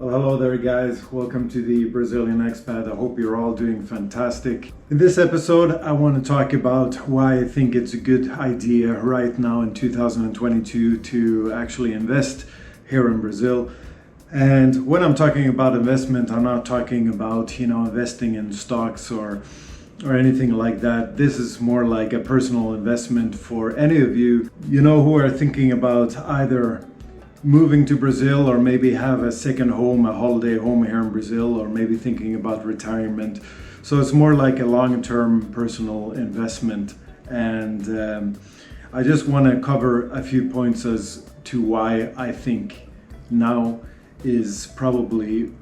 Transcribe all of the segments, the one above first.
Well, hello there guys, welcome to the Brazilian Expat. I hope you're all doing fantastic. In this episode I want to talk about why I think it's a good idea right now in 2022 to actually invest here in Brazil. And when I'm talking about investment, I'm not talking about, investing in stocks or anything like that. This is more like a personal investment for any of you, who are thinking about either moving to Brazil or maybe have a second home, a holiday home here in Brazil, or maybe thinking about retirement. So it's more like a long-term personal investment. And I just want to cover a few points as to why I think now is probably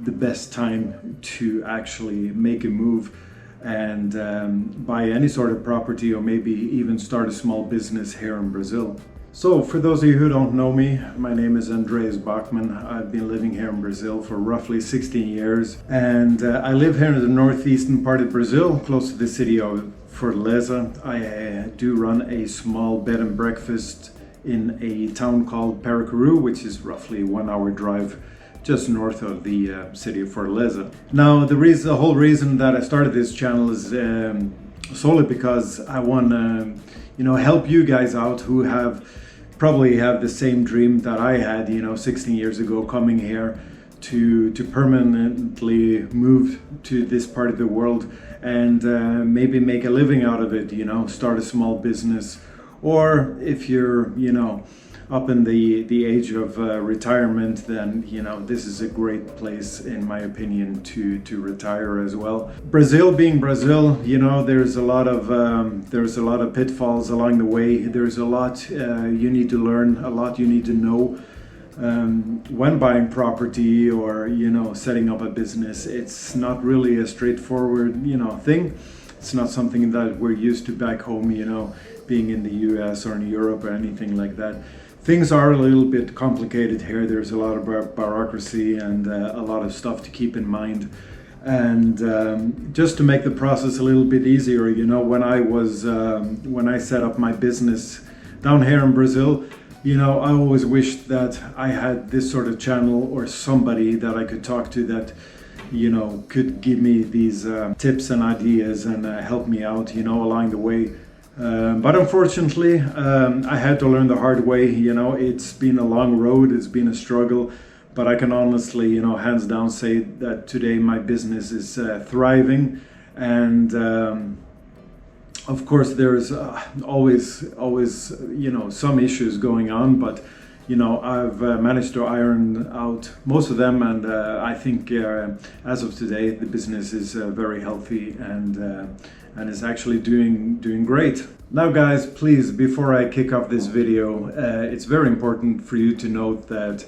the best time to actually make a move and buy any sort of property or maybe even start a small business here in Brazil. So for those of you who don't know me, my name is Andreas Bachmann. I've been living here in Brazil for roughly 16 years and I live here in the northeastern part of Brazil, close to the city of Fortaleza. I do run a small bed and breakfast in a town called Paracuru, which is roughly 1 hour drive just north of the city of Fortaleza. Now the whole reason that I started this channel is solely because I want to help you guys out who probably have the same dream that I had 16 years ago, coming here to permanently move to this part of the world and maybe make a living out of it, start a small business. Or if you're up in the age of retirement, then this is a great place in my opinion to retire as well. Brazil being Brazil, there's a lot of pitfalls along the way. There's a lot you need to learn, a lot you need to know when buying property or setting up a business. It's not really a straightforward thing. It's not something that we're used to back home, being in the US or in Europe or anything like that. Things are a little bit complicated here. There's a lot of bureaucracy and a lot of stuff to keep in mind. And just to make the process a little bit easier, when I set up my business down here in Brazil, I always wished that I had this sort of channel or somebody that I could talk to that could give me these tips and ideas and help me out, along the way. But unfortunately, I had to learn the hard way. It's been a long road, it's been a struggle, but I can honestly, hands down say that today my business is thriving. And of course, there's always, some issues going on, but I've managed to iron out most of them, and I think as of today the business is very healthy and is actually doing great. Now guys, please, before I kick off this video, it's very important for you to note that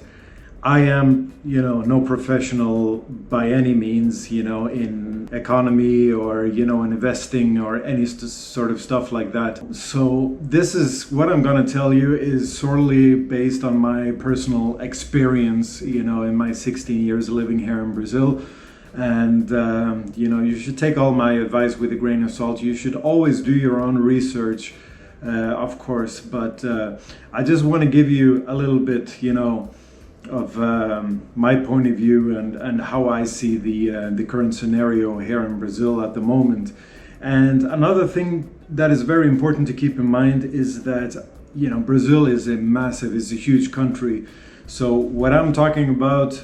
I am no professional by any means in economy or in investing or any sort of stuff like that. So this is what I'm going to tell you is solely based on my personal experience in my 16 years living here in Brazil. And you should take all my advice with a grain of salt. You should always do your own research, of course, but I just want to give you a little bit of my point of view and how I see the current scenario here in Brazil at the moment. And another thing that is very important to keep in mind is that Brazil is a huge country. So what I'm talking about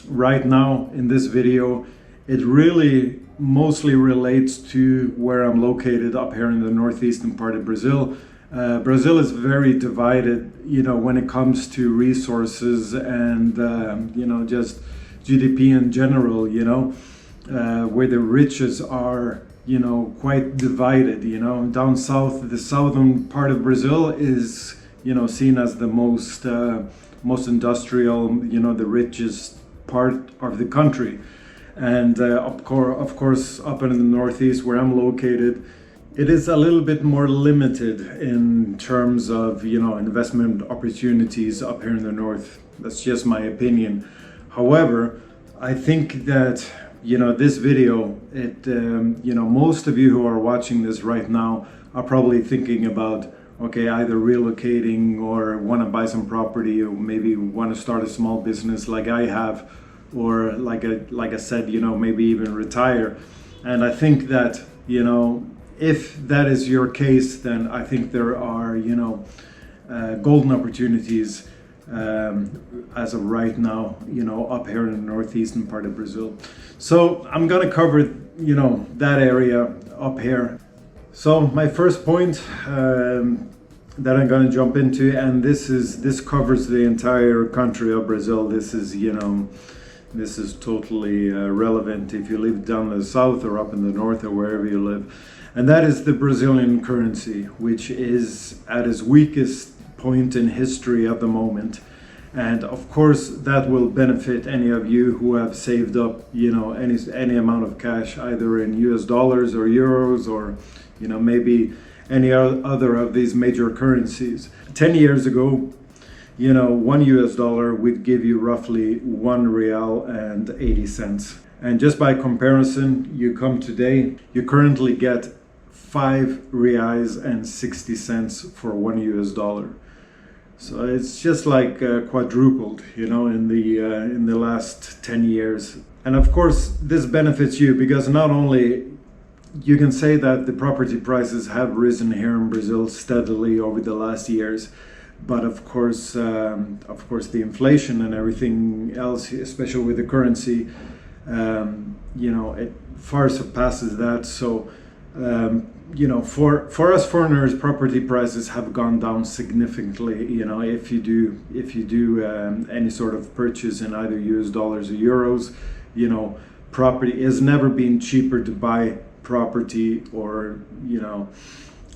right now in this video, it really mostly relates to where I'm located up here in the northeastern part of Brazil. Brazil is very divided, when it comes to resources and, just GDP in general, where the riches are, quite divided, down south. The southern part of Brazil is, seen as the most industrial, the richest part of the country. And of course, up in the northeast where I'm located, it is a little bit more limited in terms of investment opportunities up here in the north. That's just my opinion. However, I think that this video, most of you who are watching this right now are probably thinking about okay, either relocating or want to buy some property, or maybe want to start a small business like I have, or like I said, maybe even retire. And I think that, if that is your case, then I think there are, golden opportunities as of right now, up here in the northeastern part of Brazil. So I'm gonna cover, that area up here. So my first point that I'm gonna jump into, and this covers the entire country of Brazil. This is totally relevant if you live down in the south or up in the north or wherever you live. And that is the Brazilian currency, which is at its weakest point in history at the moment. And of course, that will benefit any of you who have saved up, any amount of cash, either in US dollars or euros, or, maybe any other of these major currencies. 10 years ago, one US dollar would give you roughly 1 real and 80 cents. And just by comparison, you currently get 5 reais and 60 cents for 1 US dollar. So it's just like quadrupled, in the last 10 years. And of course, this benefits you because not only you can say that the property prices have risen here in Brazil steadily over the last years, but of course, the inflation and everything else, especially with the currency, it far surpasses that. So, for us foreigners, property prices have gone down significantly. If you do any sort of purchase in either US dollars or euros, property has never been cheaper to buy property or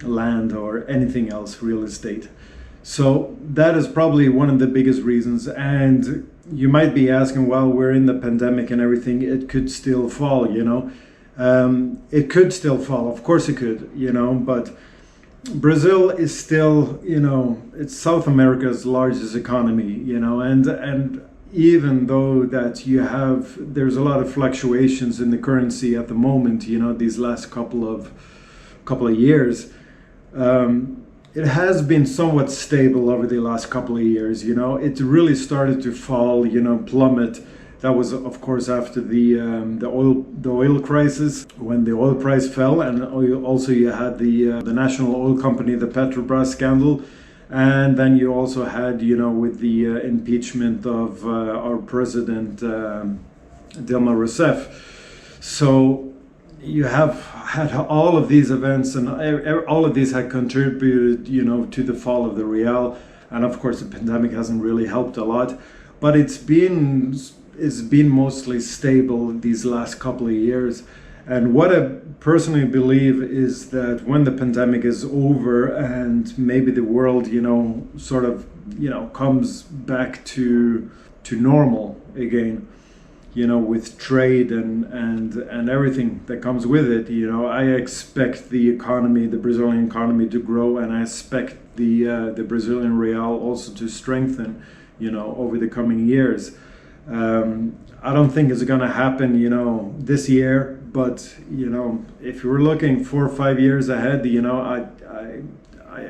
land or anything else, real estate. So that is probably one of the biggest reasons. And you might be asking, well, we're in the pandemic and everything, it could still fall, it could still fall, of course it could, but Brazil is still, it's South America's largest economy, and even though that there's a lot of fluctuations in the currency at the moment, these last couple of years, it has been somewhat stable over the last couple of years. It really started to fall, plummet. That was, of course, after the oil crisis, when the oil price fell, and also you had the national oil company, the Petrobras scandal, and then you also had, with the impeachment of our president Dilma Rousseff. So you have had all of these events, and all of these had contributed, to the fall of the real. And of course, the pandemic hasn't really helped a lot, but it's been mostly stable these last couple of years. And what I personally believe is that when the pandemic is over and maybe the world, sort of, comes back to normal again, with trade and everything that comes with it, I expect the Brazilian economy to grow, and I expect the Brazilian real also to strengthen, over the coming years. I don't think it's going to happen, this year, but, if you're looking 4 or 5 years ahead,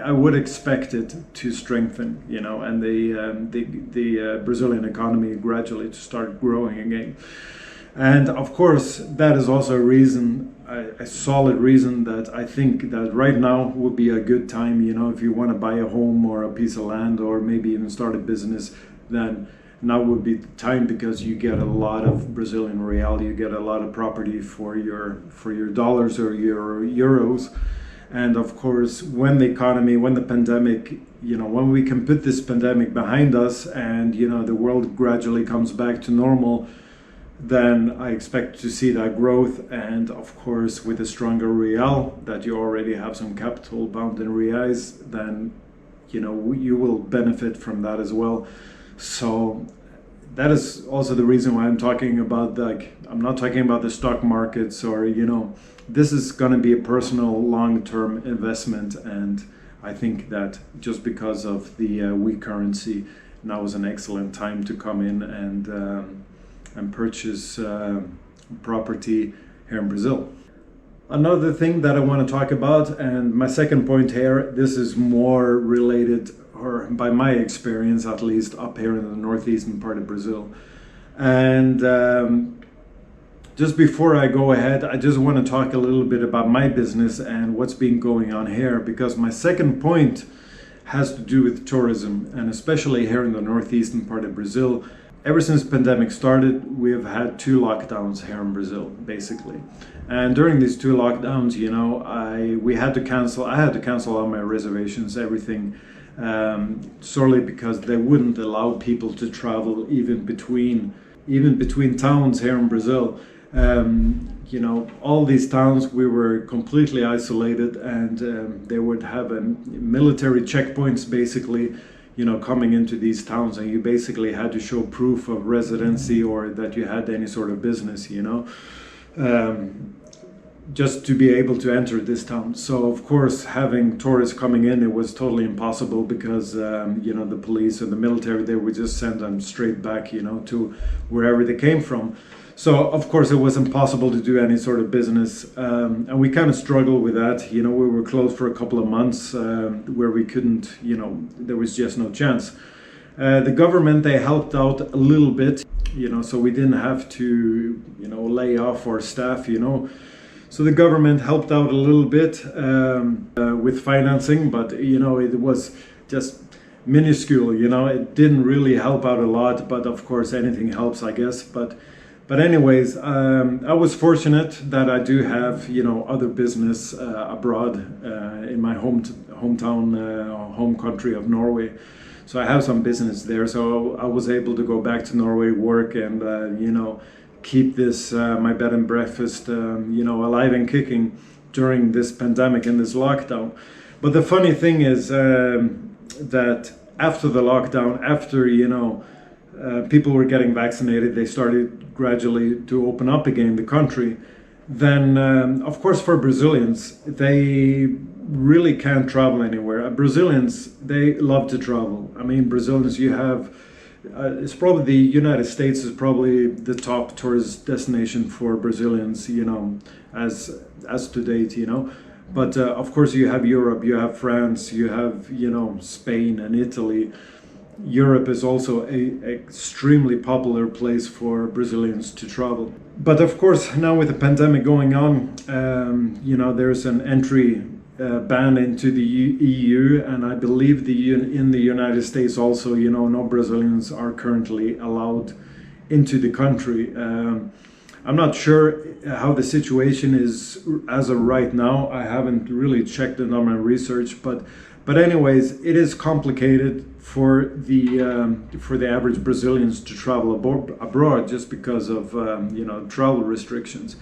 I would expect it to strengthen, and the Brazilian economy gradually to start growing again. And of course, that is also a solid reason that I think that right now would be a good time, if you want to buy a home or a piece of land or maybe even start a business, then now would be the time, because you get a lot of Brazilian real, you get a lot of property for your dollars or your euros. And of course, when the pandemic, when we can put this pandemic behind us and, the world gradually comes back to normal, then I expect to see that growth. And of course, with a stronger real, that you already have some capital bound in reais, then, you will benefit from that as well. So that is also the reason why I'm talking about, I'm not talking about the stock markets or, this is going to be a personal long-term investment. And I think that just because of the weak currency, now is an excellent time to come in and purchase property here in Brazil. Another thing that I want to talk about, and my second point here, this is more related, or by my experience at least, up here in the northeastern part of Brazil. And just before I go ahead, I just want to talk a little bit about my business and what's been going on here, because my second point has to do with tourism, and especially here in the northeastern part of Brazil. Ever since the pandemic started, we have had 2 lockdowns here in Brazil, basically. And during these 2 lockdowns, I had to cancel all my reservations, everything, solely because they wouldn't allow people to travel even between towns here in Brazil. All these towns, we were completely isolated, and they would have military checkpoints basically, coming into these towns, and you basically had to show proof of residency or that you had any sort of business, just to be able to enter this town. So of course, having tourists coming in, it was totally impossible because the police and the military, they would just send them straight back, to wherever they came from. So of course it was impossible to do any sort of business, and we kind of struggled with that. We were closed for a couple of months, where we couldn't, there was just no chance. The government, they helped out a little bit, so we didn't have to, lay off our staff, So the government helped out a little bit with financing, but it was just minuscule. It didn't really help out a lot, but of course anything helps, I guess. But anyways, I was fortunate that I do have other business abroad in my hometown, home country of Norway. So I have some business there. So I was able to go back to Norway, work, and keep this my bed and breakfast alive and kicking during this pandemic and this lockdown. But the funny thing is that after the lockdown, after people were getting vaccinated, they started gradually to open up again the country. Then of course, for Brazilians, they really can't travel anywhere. Brazilians, they love to travel. I mean, Brazilians, you have it's probably the United States is probably the top tourist destination for Brazilians, as to date, But of course, you have Europe, you have France, you have Spain and Italy. Europe is also a extremely popular place for Brazilians to travel. But of course, now with the pandemic going on, there's an entry ban into the EU, and I believe in the United States also, no Brazilians are currently allowed into the country. I'm not sure how the situation is as of right now. I haven't really checked it on my research, but anyways, it is complicated for the average Brazilians to travel abroad just because of travel restrictions.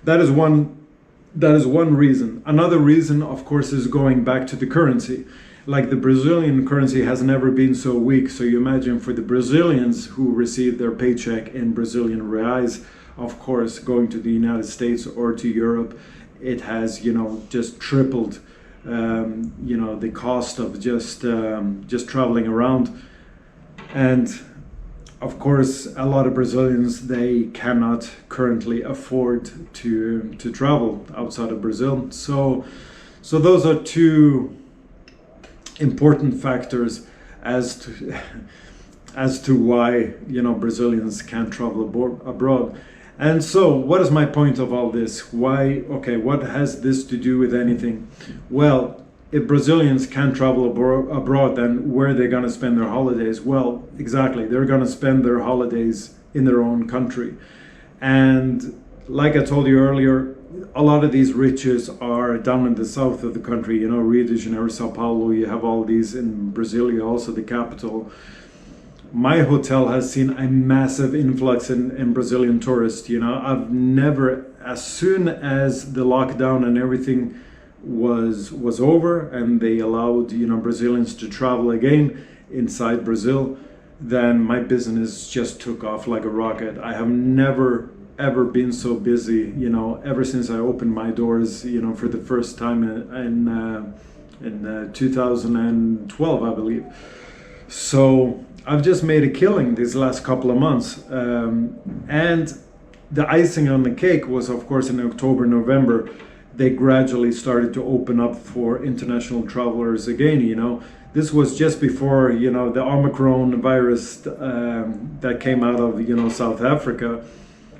That is one reason. Another reason, of course, is going back to the currency. Like, the Brazilian currency has never been so weak. So you imagine, for the Brazilians who receive their paycheck in Brazilian reais, of course, going to the United States or to Europe, it has just tripled the cost of just traveling around. And of course, a lot of Brazilians, they cannot currently afford to travel outside of Brazil. So those are 2 important factors as to why Brazilians can't travel abroad. And so, what is my point of all this? What has this to do with anything? Well, if Brazilians can't travel abroad, then where are they going to spend their holidays? Well, exactly, they're going to spend their holidays in their own country. And like I told you earlier, a lot of these riches are down in the south of the country, Rio de Janeiro, Sao Paulo. You have all these in Brasilia, also the capital. My hotel has seen a massive influx in Brazilian tourists. I've never, as soon as the lockdown and everything was over and they allowed Brazilians to travel again inside Brazil, then my business just took off like a rocket. I have never ever been so busy, ever since I opened my doors, for the first time in 2012, I believe. So I've just made a killing these last couple of months, and the icing on the cake was, of course, in October, November. they gradually started to open up for international travelers again. This was just before, the Omicron virus that came out of, South Africa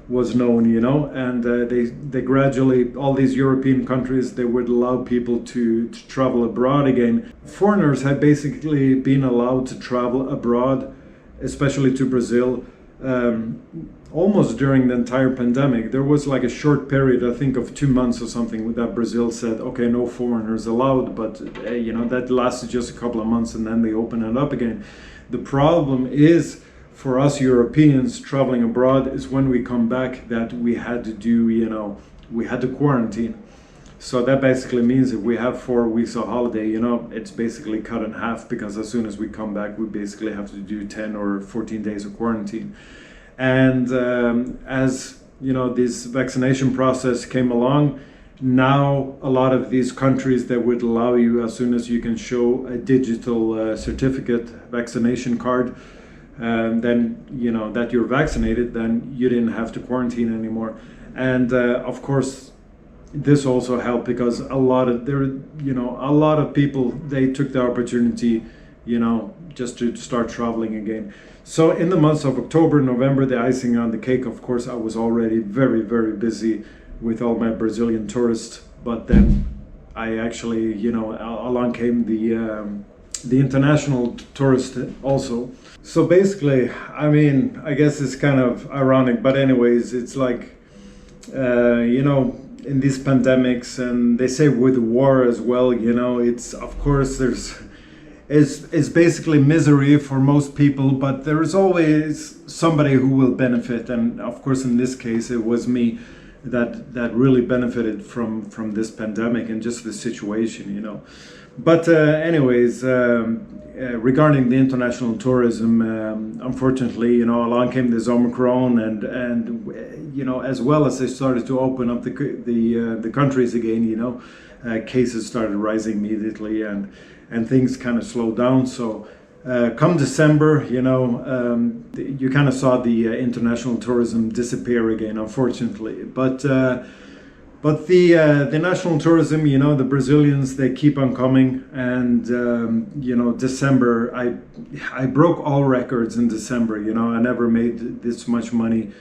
was known, and they gradually, all these European countries, they would allow people to travel abroad again. Foreigners had basically been allowed to travel abroad, especially to Brazil, almost during the entire pandemic. There was like a short period, I think of 2 months or something, that Brazil said, okay, no foreigners allowed, but that lasted just a couple of months, and then they opened it up again. The problem is, for us Europeans traveling abroad, is when we come back that we had to do, we had to quarantine. So that basically means if we have 4 weeks of holiday, it's basically cut in half, because as soon as we come back, we basically have to do 10 or 14 days of quarantine. And as this vaccination process came along, now a lot of these countries that would allow you, as soon as you can show a digital certificate, vaccination card, then that you're vaccinated, then you didn't have to quarantine anymore. And of course, this also helped, because a lot of people, they took the opportunity, just to start traveling again. So in the months of October, November, the icing on the cake, of course, I was already very, very busy with all my Brazilian tourists. But then I actually, along came the international tourist also. So basically, I guess it's kind of ironic, but anyways, it's like, in these pandemics, and they say with war as well, it's, of course, it's basically misery for most people, but there is always somebody who will benefit. And of course, in this case, it was me that really benefited from this pandemic and just the situation, But anyways, regarding the international tourism, unfortunately, along came this Omicron, and as well as they started to open up the countries again, cases started rising immediately, and things kind of slowed down. So come December, you kind of saw the international tourism disappear again, unfortunately. But the national tourism, the Brazilians, they keep on coming. And, December, I broke all records in December. I never made this much money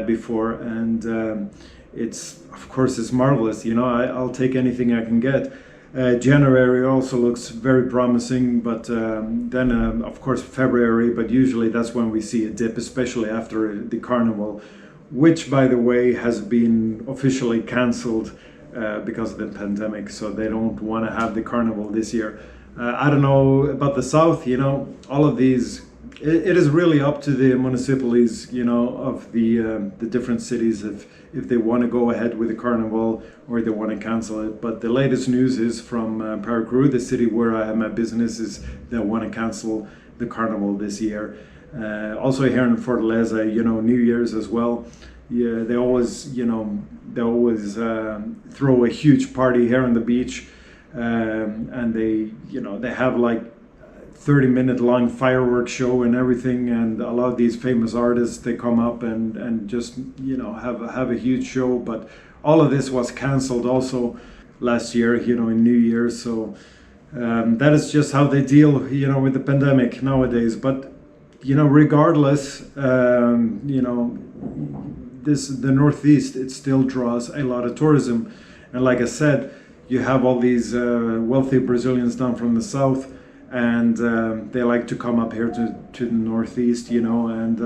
before. And it's, of course, it's marvelous. I'll take anything I can get. January also looks very promising, but then of course February, but usually that's when we see a dip, especially after the carnival, which, by the way, has been officially cancelled because of the pandemic, so they don't want to have the carnival this year. I don't know about the South, all of these, it is really up to the municipalities, of the different cities if they want to go ahead with the carnival or they want to cancel it. But the latest news is from Paracuru, the city where I have my business, is they want to cancel the carnival this year. Also here in Fortaleza, New Year's as well. Yeah, they always throw a huge party here on the beach, and they have like 30-minute long fireworks show and everything, and a lot of these famous artists, they come up and just have a huge show. But all of this was cancelled also last year, in New Year's. So that is just how they deal, with the pandemic nowadays. But regardless, the Northeast, it still draws a lot of tourism, and like I said, you have all these wealthy Brazilians down from the South, and they like to come up here to the Northeast, and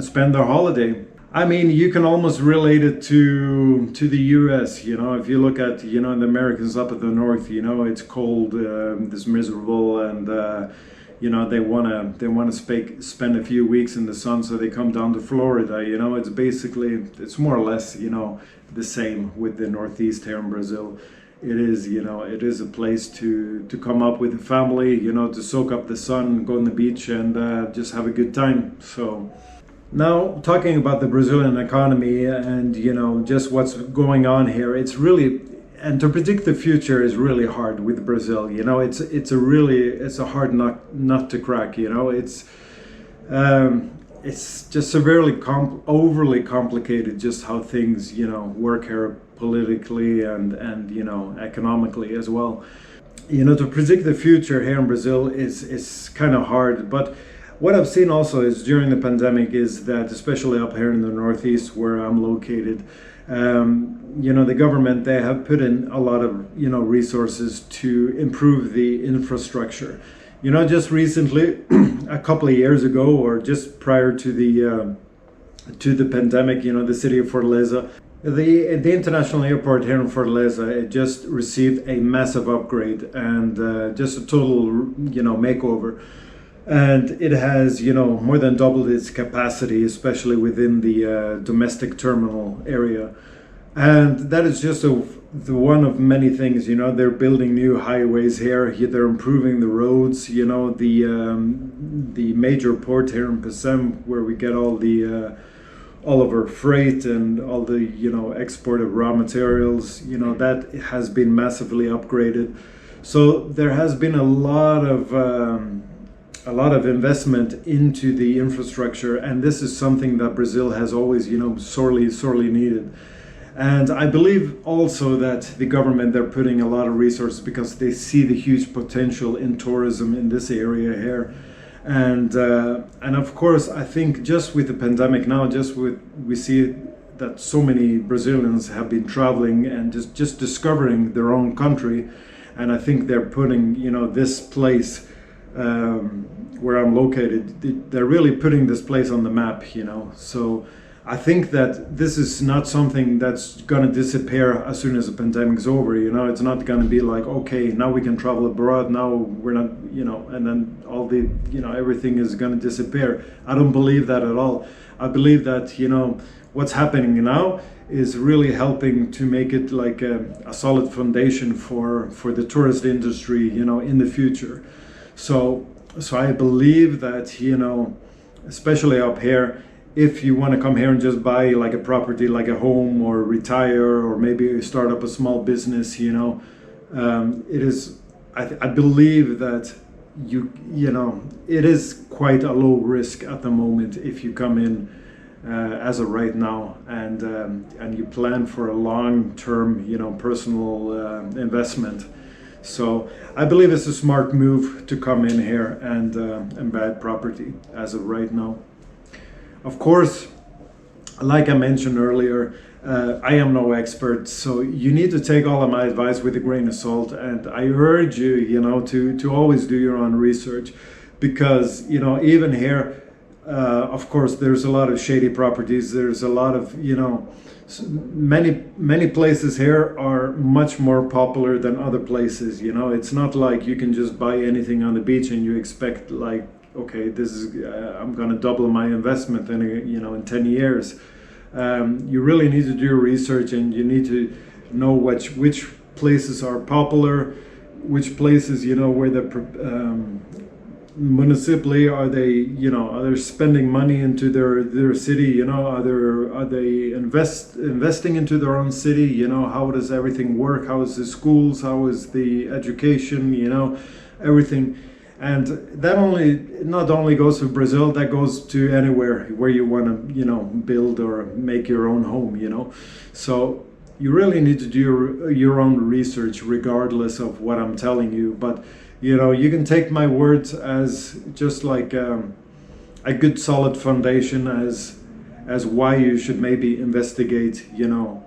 spend their holiday. I mean, you can almost relate it to the US, if you look at, the Americans up at the North, it's cold, it's miserable, and they want to spend a few weeks in the sun, so they come down to Florida. It's basically, it's more or less, the same with the Northeast here in Brazil. It is a place to come up with a family, to soak up the sun, go on the beach, and just have a good time. So now, talking about the Brazilian economy and just what's going on here, it's really, and to predict the future is really hard with Brazil. It's a hard nut to crack. it's just severely overly complicated, just how things, work here politically and economically as well. To predict the future here in Brazil is kind of hard, but what I've seen also is during the pandemic is that, especially up here in the Northeast where I'm located, the government, they have put in a lot of, resources to improve the infrastructure. Just recently, a couple of years ago, or just prior to the pandemic, the city of Fortaleza, the international airport here in Fortaleza, it just received a massive upgrade and just a total, makeover. And it has, more than doubled its capacity, especially within the domestic terminal area. And that is just the one of many things. They're building new highways here. They're improving the roads. The major port here in Pecém, where we get all of our freight and all the export of raw materials. That has been massively upgraded. So there has been a lot of investment into the infrastructure, and this is something that Brazil has always, sorely needed. And I believe also that the government, they're putting a lot of resources because they see the huge potential in tourism in this area here. And of course, I think just with the pandemic now, we see that so many Brazilians have been traveling and just discovering their own country. And I think they're putting, this place where I'm located, they're really putting this place on the map, So I think that this is not something that's going to disappear as soon as the pandemic's over. It's not going to be like, okay, now we can travel abroad. Now we're not, and then all the, everything is going to disappear. I don't believe that at all. I believe that, what's happening now is really helping to make it like a solid foundation for the tourist industry, in the future. So I believe that, especially up here, if you want to come here and just buy like a property, like a home, or retire, or maybe start up a small business, it is, I believe that it is quite a low risk at the moment if you come in as of right now and you plan for a long-term, personal investment. So I believe it's a smart move to come in here and buy property as of right now. Of course, like I mentioned earlier, I am no expert, so you need to take all of my advice with a grain of salt. And I urge you, to always do your own research, because even here, of course, there's a lot of shady properties. There's a lot of many places here are much more popular than other places. It's not like you can just buy anything on the beach and you expect like, okay, this is I'm going to double my investment in 10 years. You really need to do your research, and you need to know which places are popular, which places where the municipally are they spending money into their city, are they investing into their own city, how does everything work, how is the schools, how is the education, everything. And that not only goes to Brazil, that goes to anywhere where you want to, build or make your own home, So you really need to do your own research, regardless of what I'm telling you. But, you can take my words as just like a good solid foundation as why you should maybe investigate,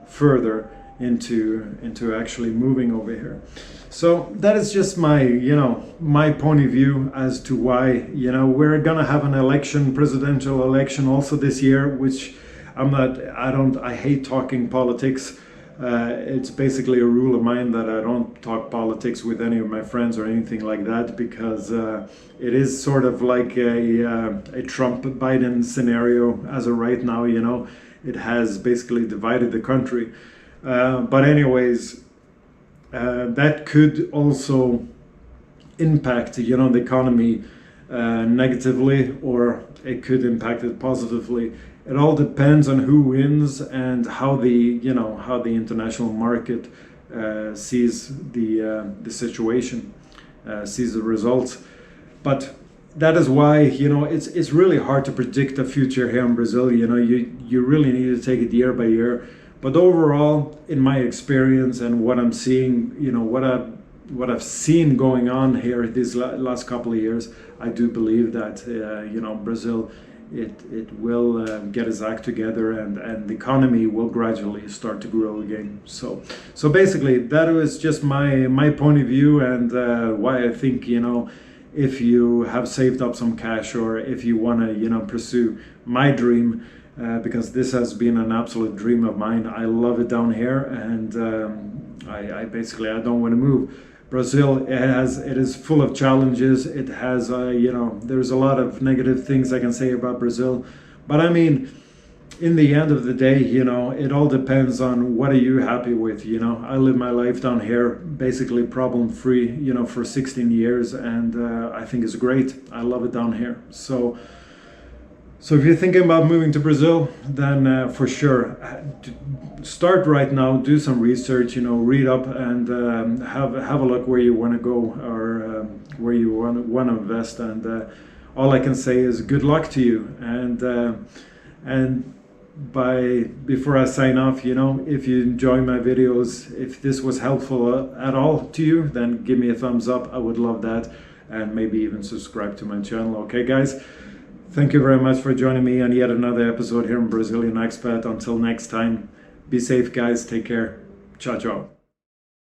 further into actually moving over here. So that is just my, my point of view as to why, we're gonna have an presidential election also this year, which I hate talking politics. It's basically a rule of mine that I don't talk politics with any of my friends or anything like that, because it is sort of like a Trump-Biden scenario as of right now, It has basically divided the country. But anyways, that could also impact, the economy negatively, or it could impact it positively. It all depends on who wins and how the international market sees the situation, sees the results. But that is why, you know, it's really hard to predict the future here in Brazil. You know, you really need to take it year by year. But overall, in my experience and what I'm seeing, you know, what I've seen going on here these last couple of years, I do believe that you know, Brazil, it will get its act together, and the economy will gradually start to grow again. So basically, that was just my point of view, and why I think, you know, if you have saved up some cash, or if you want to, you know, pursue my dream, because this has been an absolute dream of mine. I love it down here, and I basically, I don't want to move. Brazil, it is full of challenges. It has, you know, there's a lot of negative things I can say about Brazil, but I mean, in the end of the day, you know, it all depends on what are you happy with. You know, I live my life down here basically problem free, you know, for 16 years, and I think it's great. I love it down here. So if you're thinking about moving to Brazil, then for sure, start right now. Do some research, you know, read up, and have a look where you want to go, or where you want to invest. And all I can say is good luck to you. And before I sign off, you know, if you enjoy my videos, if this was helpful at all to you, then give me a thumbs up. I would love that, and maybe even subscribe to my channel. Okay, guys. Thank you very much for joining me on yet another episode here in Brazilian Expat. Until next time, be safe, guys. Take care. Ciao, ciao.